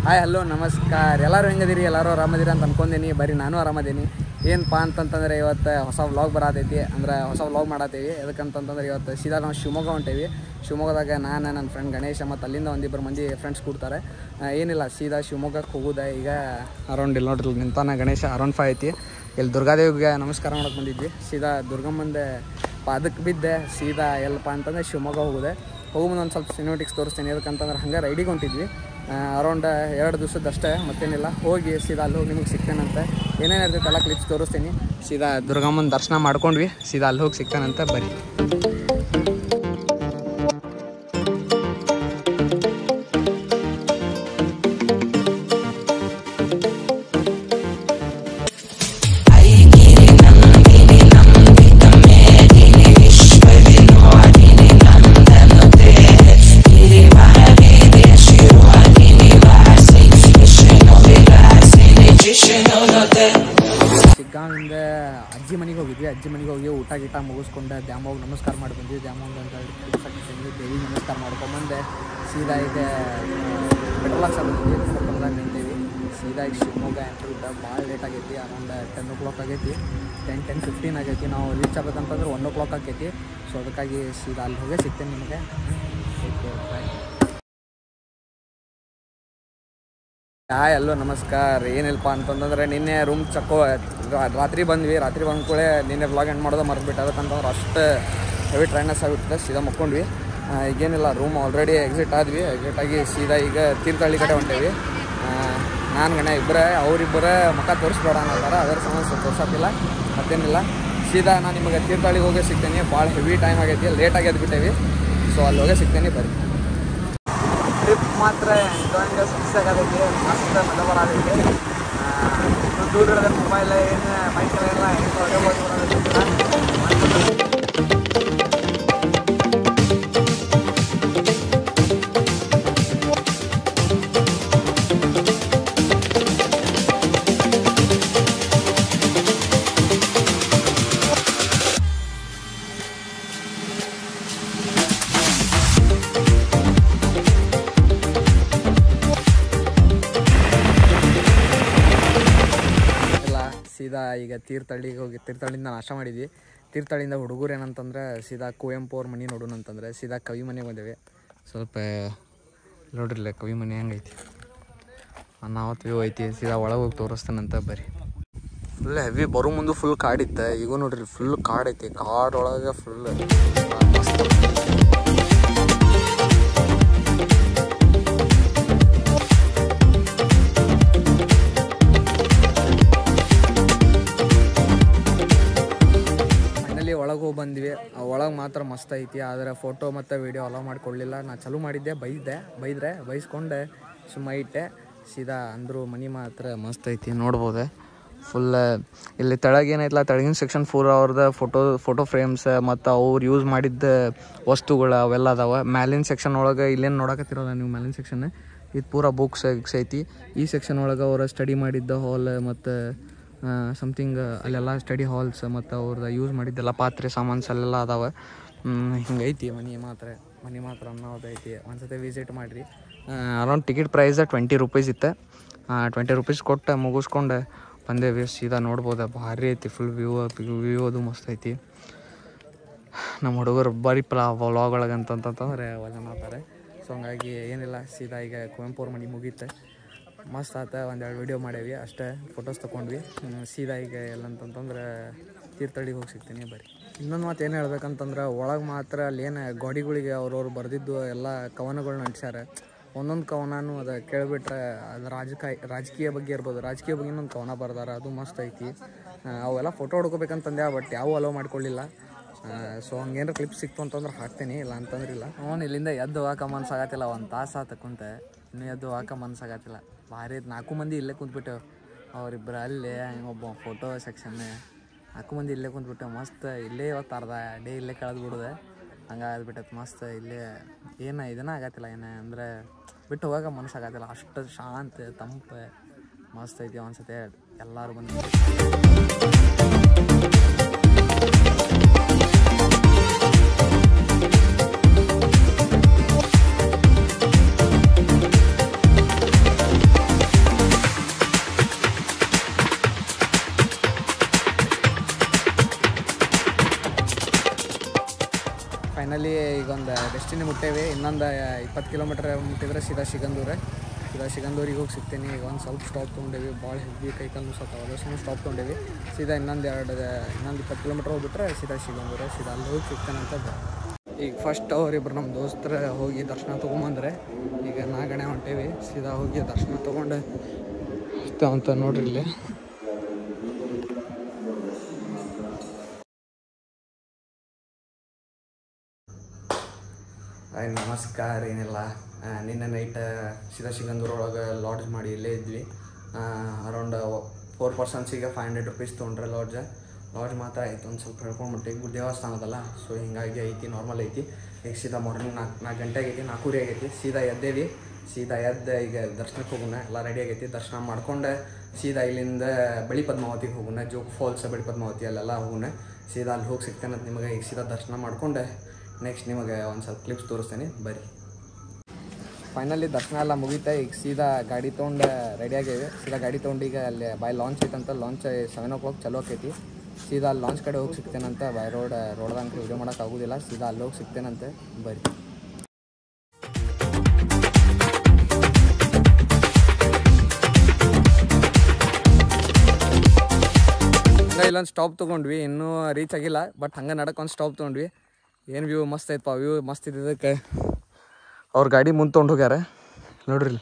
Hi hello ನಮಸ್ಕಾರ. ಎಲ್ಲರೂ ಹೆಂಗದಿರಿ? ಎಲ್ಲರೂ ಆರಾಮದಿರಿ ಅಂತ ಅನ್ಕೊಂಡೀನಿ. ಬರೀ ನಾನು ಆರಾಮದೀನಿ. ಏನಪ್ಪ ಅಂತಂತಂದರೆ ಇವತ್ತು ಹೊಸ ವ್ಲಾಗ್ ಬರತೈತಿ, ಅಂದ್ರೆ ಹೊಸ ವ್ಲಾಗ್ ಮಾಡತ್ತೀವಿ. ಯಾಕಂತಂತಂದ್ರೆ ಇವತ್ತು ಸೀದಾ ನಾವು ಶಿವಮೊಗ್ಗ ಹೊಂಟೇವಿ. ಶಿವಮೊಗ್ಗದಾಗ ನಾನು ನನ್ನ ಫ್ರೆಂಡ್ ಗಣೇಶ ಮತ್ತು ಅಲ್ಲಿಂದ ಒಂದಿಬ್ಬರು ಮಂದಿ ಫ್ರೆಂಡ್ಸ್ ಕೂಡ್ತಾರೆ. ಏನಿಲ್ಲ, ಸೀದಾ ಶಿವಮೊಗ್ಗಕ್ಕೆ ಹೋಗೋದೆ. ಈಗ ಅರೌಂಡ್ ಇಲ್ಲಿ ನೋಡ್ರಿ ನಿಂತಾನ ಗಣೇಶ, ಅರೌಂಡ್ 5 ಐತಿ. ಇಲ್ಲಿ ದುರ್ಗಾದೇವಿಗೆ ನಮಸ್ಕಾರ ಮಾಡೋಕೆ ಬಂದಿದ್ವಿ. ಸೀದಾ ದುರ್ಗಮ್ಮಂದೆ ಪಾದಕ್ಕೆ ಬಿದ್ದೆ. ಸೀದಾ ಎಲ್ಲಪ್ಪ ಅಂತಂದರೆ ಶಿವಮೊಗ್ಗ ಹೋಗೋದೆ. ಹೋಗ್ಬಂದು ಒಂದು ಸ್ವಲ್ಪ ಸಿನಿಮಾಟಿಕ್ಸ್ ತೋರಿಸ್ತೀನಿ. ಯಾಕಂತಂದ್ರೆ ಹಂಗೆ ರೈಡಿಗೆ ಹೊಂಟಿದ್ವಿ. ಅರೌಂಡ್ 2 ದಿವಸದಷ್ಟೇ, ಮತ್ತೇನಿಲ್ಲ. ಹೋಗಿ ಸೀದಾ ಅಲ್ಲಿ ಹೋಗಿ ನಿಮಗೆ ಸಿಗ್ತೇನಂತೆ. ಏನೇನು ಇರ್ತೈತೆ ಎಲ್ಲ ಕ್ಲಿಪ್ಸ್ ತೋರಿಸ್ತೀನಿ. ಸೀದಾ ದುರ್ಗಮ್ಮನ ದರ್ಶನ ಮಾಡ್ಕೊಂಡ್ವಿ. ಸೀದಾ ಅಲ್ಲಿ ಹೋಗಿ ಸಿಗ್ತೇನಂತೆ, ಬರೀ. ಸಿಗ್ಗಾವಿಂದ ಅಜ್ಜಿ ಮನೆಗೆ ಹೋಗಿದ್ವಿ. ಅಜ್ಜಿ ಮನೆಗೆ ಹೋಗಿ ಊಟ ಗೀಟ ಮುಗಿಸ್ಕೊಂಡು ದ್ಯಾಮವ್ಗೆ ನಮಸ್ಕಾರ ಮಾಡಿ ಬಂದ್ವಿ. ದ್ಯಾಮವ್ಗೆ ಅಂತ ದೇವಿಗೆ ನಮಸ್ಕಾರ ಮಾಡ್ಕೊಂಬಂದೆ. ಸೀದಾ ಈಗ ಪೆಟ್ರೋಲ್ ಹಾಕ್ಸ ಬಂದಿದ್ವಿ. ಪೆಟ್ರೋಲ್ದಾಗ ನಿಂತೀವಿ. ಸೀದಾ ಈಗ ಶಿವಮೊಗ್ಗ ಎಂಟ್ರಿ ಊಟ ಭಾಳ ಲೇಟ್ ಆಗೈತಿ. ಅರೌಂಡ್ 10 o'clock ಆಗೈತಿ. 10:15 ಆಗೈತಿ. ನಾವು ರೀಚ್ ಆಗ್ಬೇಕಂತಂದ್ರೆ 1 o'clock ಆಗೈತಿ. ಸೊ ಅದಕ್ಕಾಗಿ ಸೀದಾ ಅಲ್ಲಿ ಹೋಗೇ ಸಿಗ್ತೇನೆ ನಿಮಗೆ. ಓಕೆ, ಬಾಯ್. ಹಾಯ್ ಹಲೋ ನಮಸ್ಕಾರ. ಏನಿಲ್ಲಪ್ಪ ಅಂತಂದ್ರೆ ನಿನ್ನೆ ರೂಮ್ ರಾತ್ರಿ ಬಂದ್ವಿ. ರಾತ್ರಿ ಬಂದ ಕೂಡಲೇ ನಿನ್ನೆ ವ್ಲಾಗ್ ಎಂಡ್ ಮಾಡೋದು ಮರೆದ್ಬಿಟ್ಟು. ಅದಕ್ಕಂತಂದ್ರೆ ಅಷ್ಟು ಹೆವಿ ಟ್ರೈನಸ್ ಆಗಿಬಿಟ್ಟಿದೆ. ಸೀದಾ ಮಕ್ಕೊಂಡ್ವಿ. ಈಗೇನಿಲ್ಲ, ರೂಮ್ ಆಲ್ರೆಡಿ ಎಕ್ಸಿಟ್ ಆದ್ವಿ. ಎಕ್ಸಿಟ್ ಆಗಿ ಸೀದಾ ಈಗ ತೀರ್ಥಹಳ್ಳಿ ಕಡೆ ಹೊಂಟೇವಿ. ನಾನು ಗಣ ಇಬ್ಬರೇ, ಅವರಿಬ್ಬರೇ ಮುಖ ತೋರಿಸ್ಬೇಡ ಅನ್ನೋದಾರ. ಅದರ ಸಂಬಂಧ ಸ್ವಲ್ಪ ತೋರ್ಸತ್ತಿಲ್ಲ, ಮತ್ತೇನಿಲ್ಲ. ಸೀದಾ ನಾನು ನಿಮಗೆ ತೀರ್ಥಹಳ್ಳಿಗೆ ಹೋಗೇ ಸಿಗ್ತೇನೆ. ಭಾಳ ಹೆವಿ ಟೈಮ್ ಆಗೈತಿ, ಲೇಟಾಗಿ ಎದ್ಬಿಟ್ಟೇವಿ. ಸೊ ಅಲ್ಲಿ ಹೋಗೇ ಸಿಗ್ತೇನೆ, ಬರೀ. ಟ್ರಿಪ್ ಮಾತ್ರ ಎಂಜಾಯಿಂಗ್ ಸಕ್ಸಸ್ ಆಗೈತಿ. ಮಸ್ತ್ ಮಜಾ ಬರತೈತಿ. ದೂರ ಇರೋದ ಮೊಬೈಲ್ ಏನು ಬೈಕಲ್ಲ ಏನು ಹೊರಗೆ ಹೋಗಿ ಸೀದಾ ಈಗ ತೀರ್ಥಹಳ್ಳಿಗೆ ಹೋಗಿ ತೀರ್ಥಹಳ್ಳಿಯಿಂದ ನಾಷ್ಟ ಮಾಡಿದ್ವಿ. ತೀರ್ಥಹಳ್ಳಿಯಿಂದ ಹುಡುಗರು ಏನಂತಂದ್ರೆ ಸೀದಾ ಕುವೆಂಪು ಅವ್ರ ಮನೆ ನೋಡೋಣ ಅಂತಂದರೆ ಸೀದಾ ಕವಿ ಮನೆಗೆ ಬಂದೇವೆ. ಸ್ವಲ್ಪ ನೋಡ್ರಿಲ್ಲ ಕವಿ ಮನೆ ಹೆಂಗೈತಿ, ಅನ್ನಾವತ್ತು ವ್ಯೂ ಐತಿ. ಸೀದಾ ಒಳಗೆ ಹೋಗಿ ತೋರಿಸ್ತಾನಂತ, ಬರೀ. ಫುಲ್ ಹೆವಿ ಬರೋ ಮುಂದೆ ಫುಲ್ ಕಾಡಿತ್ತು. ಈಗ ನೋಡ್ರಿ ಫುಲ್ ಕಾಡೈತಿ. ಕಾಡೊಳಗೆ ಫುಲ್ ಮಸ್ತ್. ಒಳಗೆ ಹೋಗಿ ಬಂದ್ವಿ. ಒಳಗೆ ಮಾತ್ರ ಮಸ್ತ್ ಐತಿ. ಆದರೆ ಫೋಟೋ ಮತ್ತು ವೀಡಿಯೋ ಅಲೋ ಮಾಡಿಕೊಡ್ಲಿಲ್ಲ. ನಾನು ಚಾಲೂ ಮಾಡಿದ್ದೆ, ಬೈಸ್ಕೊಂಡೆ ಸುಮ್ಮ ಇಟ್ಟೆ. ಸೀದಾ ಅಂದರು ಮನೆ ಮಾತ್ರ ಮಸ್ತ್ ಐತಿ, ನೋಡ್ಬೋದು. ಫುಲ್ ಇಲ್ಲಿ ತೆಳಗೆ ಏನೈತಲ್ಲ, ತೆಳಗಿನ ಸೆಕ್ಷನ್ ಫುಲ್ ಅವ್ರದ್ದು ಫೋಟೋ ಫ್ರೇಮ್ಸ್ ಮತ್ತು ಅವ್ರು ಯೂಸ್ ಮಾಡಿದ್ದ ವಸ್ತುಗಳು ಅವೆಲ್ಲ ಅದಾವೆ. ಮ್ಯಾಲಿನ ಸೆಕ್ಷನ್ ಒಳಗೆ ಇಲ್ಲೇನು ನೋಡಕತ್ತಿರೋಲ್ಲ ನೀವು, ಮ್ಯಾಲಿನ ಸೆಕ್ಷನ್ ಇದು ಪೂರ ಬುಕ್ಸ್ ಐತಿ. ಈ ಸೆಕ್ಷನ್ ಒಳಗೆ ಅವ್ರು ಸ್ಟಡಿ ಮಾಡಿದ್ದ ಹಾಲ್ ಮತ್ತು ಸಮಥಿಂಗ್ ಅಲ್ಲೆಲ್ಲ ಸ್ಟಡಿ ಹಾಲ್ಸ್ ಮತ್ತು ಅವ್ರದ್ದು ಯೂಸ್ ಮಾಡಿದ್ದೆಲ್ಲ ಪಾತ್ರೆ ಸಾಮಾನ್ಸ್ ಅಲ್ಲೆಲ್ಲ ಅದಾವೆ. ಹಿಂಗೈತಿ ಮನೆ ಮಾತ್ರ ಅನ್ನೋದೈತಿ. ಒಂದ್ಸತಿ ವಿಸಿಟ್ ಮಾಡಿರಿ. ಅರೌಂಡ್ ಟಿಕೆಟ್ ಪ್ರೈಸ್ 20 ರೂಪೀಸ್ ಇತ್ತು. 20 ರೂಪೀಸ್ ಕೊಟ್ಟು ಮುಗಿಸ್ಕೊಂಡು ಬಂದೇವಿ. ಸೀದಾ ನೋಡ್ಬೋದು, ಭಾರಿ ಐತಿ. ಫುಲ್ ವ್ಯೂ ಅದು ಮಸ್ತ್ ಐತಿ. ನಮ್ಮ ಹುಡುಗರು ಬರೀ ವ್ಲಾಗ್ ಒಳಗೆ ಅಂತಂತಂದ್ರೆ ವಜನಾತಾರೆ. ಸೊ ಹಂಗಾಗಿ ಏನಿಲ್ಲ, ಸೀದಾ ಈಗ ಕುವೆಂಪು ಅವ್ರ ಮನೆ ಮುಗೀತೆ. ಮಸ್ತ್ ಆತ. 1-2 ವೀಡಿಯೋ ಮಾಡೇವಿ ಅಷ್ಟೇ, ಫೋಟೋಸ್ ತೊಗೊಂಡ್ವಿ. ಸೀದಾ ಈಗ ಎಲ್ಲಂತಂತಂದ್ರೆ ತೀರ್ಥಹಳ್ಳಿಗೆ ಹೋಗಿ ಸಿಗ್ತೀನಿ, ಬರೀ. ಇನ್ನೊಂದು ಮಾತು ಏನು ಹೇಳ್ಬೇಕಂತಂದ್ರೆ ಒಳಗೆ ಮಾತ್ರ ಅಲ್ಲಿ ಏನು ಗೋಡಿಗಳಿಗೆ ಅವ್ರವ್ರು ಬರೆದಿದ್ದು ಎಲ್ಲ ಕವನಗಳ್ನ ಅಂಟಿಸ್ಯಾರ. ಒಂದೊಂದು ಕವನೂ ಅದು ಕೇಳಿಬಿಟ್ರೆ ಅದು ರಾಜಕೀಯ ಬಗ್ಗೆ ಇರ್ಬೋದು. ರಾಜಕೀಯ ಬಗ್ಗೆ ಇನ್ನೊಂದು ಕವನ ಬರ್ದಾರ, ಅದು ಮಸ್ತ್ ಐತಿ. ಅವೆಲ್ಲ ಫೋಟೋ ಹೊಡ್ಕೋಬೇಕಂತಂದೆ, ಬಟ್ ಯಾವ ಅಲೋ ಮಾಡ್ಕೊಳ್ಳಿಲ್ಲ. ಸೊ ಹಂಗೇನಾರು ಕ್ಲಿಪ್ ಸಿಕ್ತು ಅಂತಂದ್ರೆ ಹಾಕ್ತೀನಿ, ಇಲ್ಲ ಅಂತಂದ್ರೆ ಇಲ್ಲ. ಅವನು ಇಲ್ಲಿಂದ ಎದ್ದು ಹೋಗಕ್ಕೆ ಮನ್ಸಾಗತ್ತಿಲ್ಲ. 1 ತಾಸು ಕುಂತೆ ಇನ್ನೂ ಎದ್ದು ಹೋಗಕ್ಕೆ ಮನ್ಸಾಗತ್ತಿಲ್ಲ. ಭಾರಿ 4 ಮಂದಿ ಇಲ್ಲೇ ಕುಂತ್ಬಿಟ್ಟೆವು. ಅವರಿಬ್ಬರು ಅಲ್ಲೇ, ಒಬ್ಬ ಫೋಟೋ ಸೆಕ್ಷನ್. 4 ಮಂದಿ ಇಲ್ಲೇ ಕುಂತ್ಬಿಟ್ಟೆವು. ಮಸ್ತ್ ಇಲ್ಲೇ ಇವತ್ತು ಅರ್ಧ ಡೇ ಇಲ್ಲೇ ಕಳೆದು ಬಿಡೋದೆ. ಹಂಗಾಗ್ಬಿಟ್ಟೈತೆ ಮಸ್ತ್. ಇಲ್ಲೇ ಏನು ಇದನ್ನ ಆಗತ್ತಿಲ್ಲ, ಏನು ಅಂದರೆ ಬಿಟ್ಟು ಹೋಗಕ್ಕೆ ಮನಸ್ಸಾಗತ್ತಿಲ್ಲ. ಅಷ್ಟು ಶಾಂತ ತಂಪು ಮಸ್ತ್ ಐತಿ. ಒಂದ್ಸತಿ ಎಲ್ಲರೂ ಬಂದು ಫೈನಲಿ ಈಗ ಒಂದು ಡೆಸ್ಟಿನಿ ಮುಟ್ಟೇವಿ. ಇನ್ನೊಂದು 20 ಕಿಲೋಮೀಟ್ರ್ ಮುಟ್ಟಿದ್ರೆ ಸೀದಾ ಶಿಗಂದೂರಿಗೆ ಹೋಗಿ ಸಿಗ್ತೀನಿ. ಈಗ ಒಂದು ಸ್ವಲ್ಪ ಸ್ಟಾಪ್ ತೊಗೊಂಡೇವಿ, ಭಾಳ ಹೆವಿ ಕೈಕಾಲು ಸತ್ತಾವಲ್ಲ, ಸುಮ್ಮನೆ ಸ್ಟಾಪ್ ತೊಗೊಂಡೇವಿ. ಸೀದಾ ಇನ್ನೊಂದು 20 ಕಿಲೋಮೀಟ್ರ್ ಹೋಗ್ಬಿಟ್ರೆ ಸೀದಾ ಅಲ್ಲಿ ಹೋಗಿ ಸಿಗ್ತೇನೆ ಅಂತ. ಈಗ ಫಸ್ಟ್ ಅವರಿಬ್ಬರು ನಮ್ಮ ದೋಸ್ತರ ಹೋಗಿ ದರ್ಶನ ತೊಗೊಂಬಂದ್ರೆ ಈಗ ನಾಗಣೆ ಹೊಂಟೇವಿ. ಸೀದಾ ಹೋಗಿ ದರ್ಶನ ತೊಗೊಂಡು ಅಂತ ನೋಡ್ರಿ ಇಲ್ಲಿ. ನಮಸ್ಕಾರ. ಏನಿಲ್ಲ, ನಿನ್ನೆ ನೈಟ್ ಸೀದಾ ಶಿಗಂದೂರೊಳಗೆ ಲಾಡ್ಜ್ ಮಾಡಿ ಇಲ್ಲೇ ಇದ್ವಿ. ಅರೌಂಡ್ 4 ಪರ್ಸನ್ಸಿಗೆ 500 ರೂಪೀಸ್ ತೊಗೊಂಡ್ರೆ ಲಾಡ್ಜ್ ಮಾತ್ರ ಆಯಿತು. ಒಂದು ಸ್ವಲ್ಪ ಹೇಳ್ಕೊಂಡ್ಬಿಟ್ಟು ದೇವಸ್ಥಾನದಲ್ಲ, ಸೊ ಹಿಂಗಾಗಿ ಐತಿ, ನಾರ್ಮಲ್ ಐತಿ. ಈಗ ಸೀದಾ ಮಾರ್ನಿಂಗ್ 4 ಗಂಟೆ ಆಗೈತಿ, 4:30 ಆಗೈತಿ. ಸೀದಾ ಎದ್ದೇವಿ. ಎದ್ದು ಈಗ ದರ್ಶನಕ್ಕೆ ಹೋಗೋಣ. ಎಲ್ಲ ರೆಡಿ ಆಗೈತಿ. ದರ್ಶನ ಮಾಡ್ಕೊಂಡು ಸೀದಾ ಇಲ್ಲಿಂದ ಬಳಿ ಪದ್ಮಾವತಿಗೆ ಹೋಗೋಣ. ಜೋಗ್ ಫಾಲ್ಸ್, ಬಳಿ ಪದ್ಮಾವತಿ ಅಲ್ಲೆಲ್ಲ ಹೋಗೋಣ. ಸೀದಾ ಅಲ್ಲಿ ಹೋಗಿ ಸಿಗ್ತೇನೆ ಅಂತ ನಿಮಗೆ. ಈಗ ಸೀದಾ ದರ್ಶನ ಮಾಡ್ಕೊಂಡು ನೆಕ್ಸ್ಟ್ ನಿಮಗೆ ಒಂದು ಸ್ವಲ್ಪ ಕ್ಲಿಪ್ಸ್ ತೋರಿಸ್ತೇನೆ, ಬರ್ರಿ. ಫೈನಲಿ ದರ್ಶನ ಎಲ್ಲ ಮುಗೀತಾ. ಈಗ ಸೀದಾ ಗಾಡಿ ತೊಗೊಂಡು ರೆಡಿ ಆಗೇವಿ. ಸೀದಾ ಗಾಡಿ ತೊಗೊಂಡು ಈಗ ಅಲ್ಲಿ ಬಾಯ್ ಲಾಂಚ್ ಐತಂತ. ಲಾಂಚ್ 7 o'clock ಚಲೋ ಆಕೈತಿ. ಸೀದಾ ಅಲ್ಲಿ ಲಾಂಚ್ ಕಡೆ ಹೋಗಿ ಸಿಗ್ತೇನಂತ. ಬಾಯ್ ರೋಡ್ದಂಗೆ ವೀಡಿಯೋ ಮಾಡೋಕ್ಕಾಗೋದಿಲ್ಲ. ಸೀದಾ ಅಲ್ಲಿ ಹೋಗಿ ಸಿಗ್ತೇನಂತೆ, ಬರ್ರಿ. ಇಲ್ಲೊಂದು ಸ್ಟಾಪ್ ತೊಗೊಂಡ್ವಿ, ಇನ್ನೂ ರೀಚ್ ಆಗಿಲ್ಲ, ಬಟ್ ಹಂಗೆ ನಡಕ್ಕೆ ಸ್ಟಾಪ್ ತೊಗೊಂಡ್ವಿ. ಏನು ವ್ಯೂ ಮಸ್ತ್ ಐತಪ್ಪ. ವ್ಯೂ ಮಸ್ತ್ ಇದ್ದಿದ್ದಕ್ಕೆ ಅವ್ರ ಗಾಡಿ ಮುಂದೆ ತೊಗೊಂಡು ಹೋಗ್ಯಾರ ನೋಡ್ರಿ.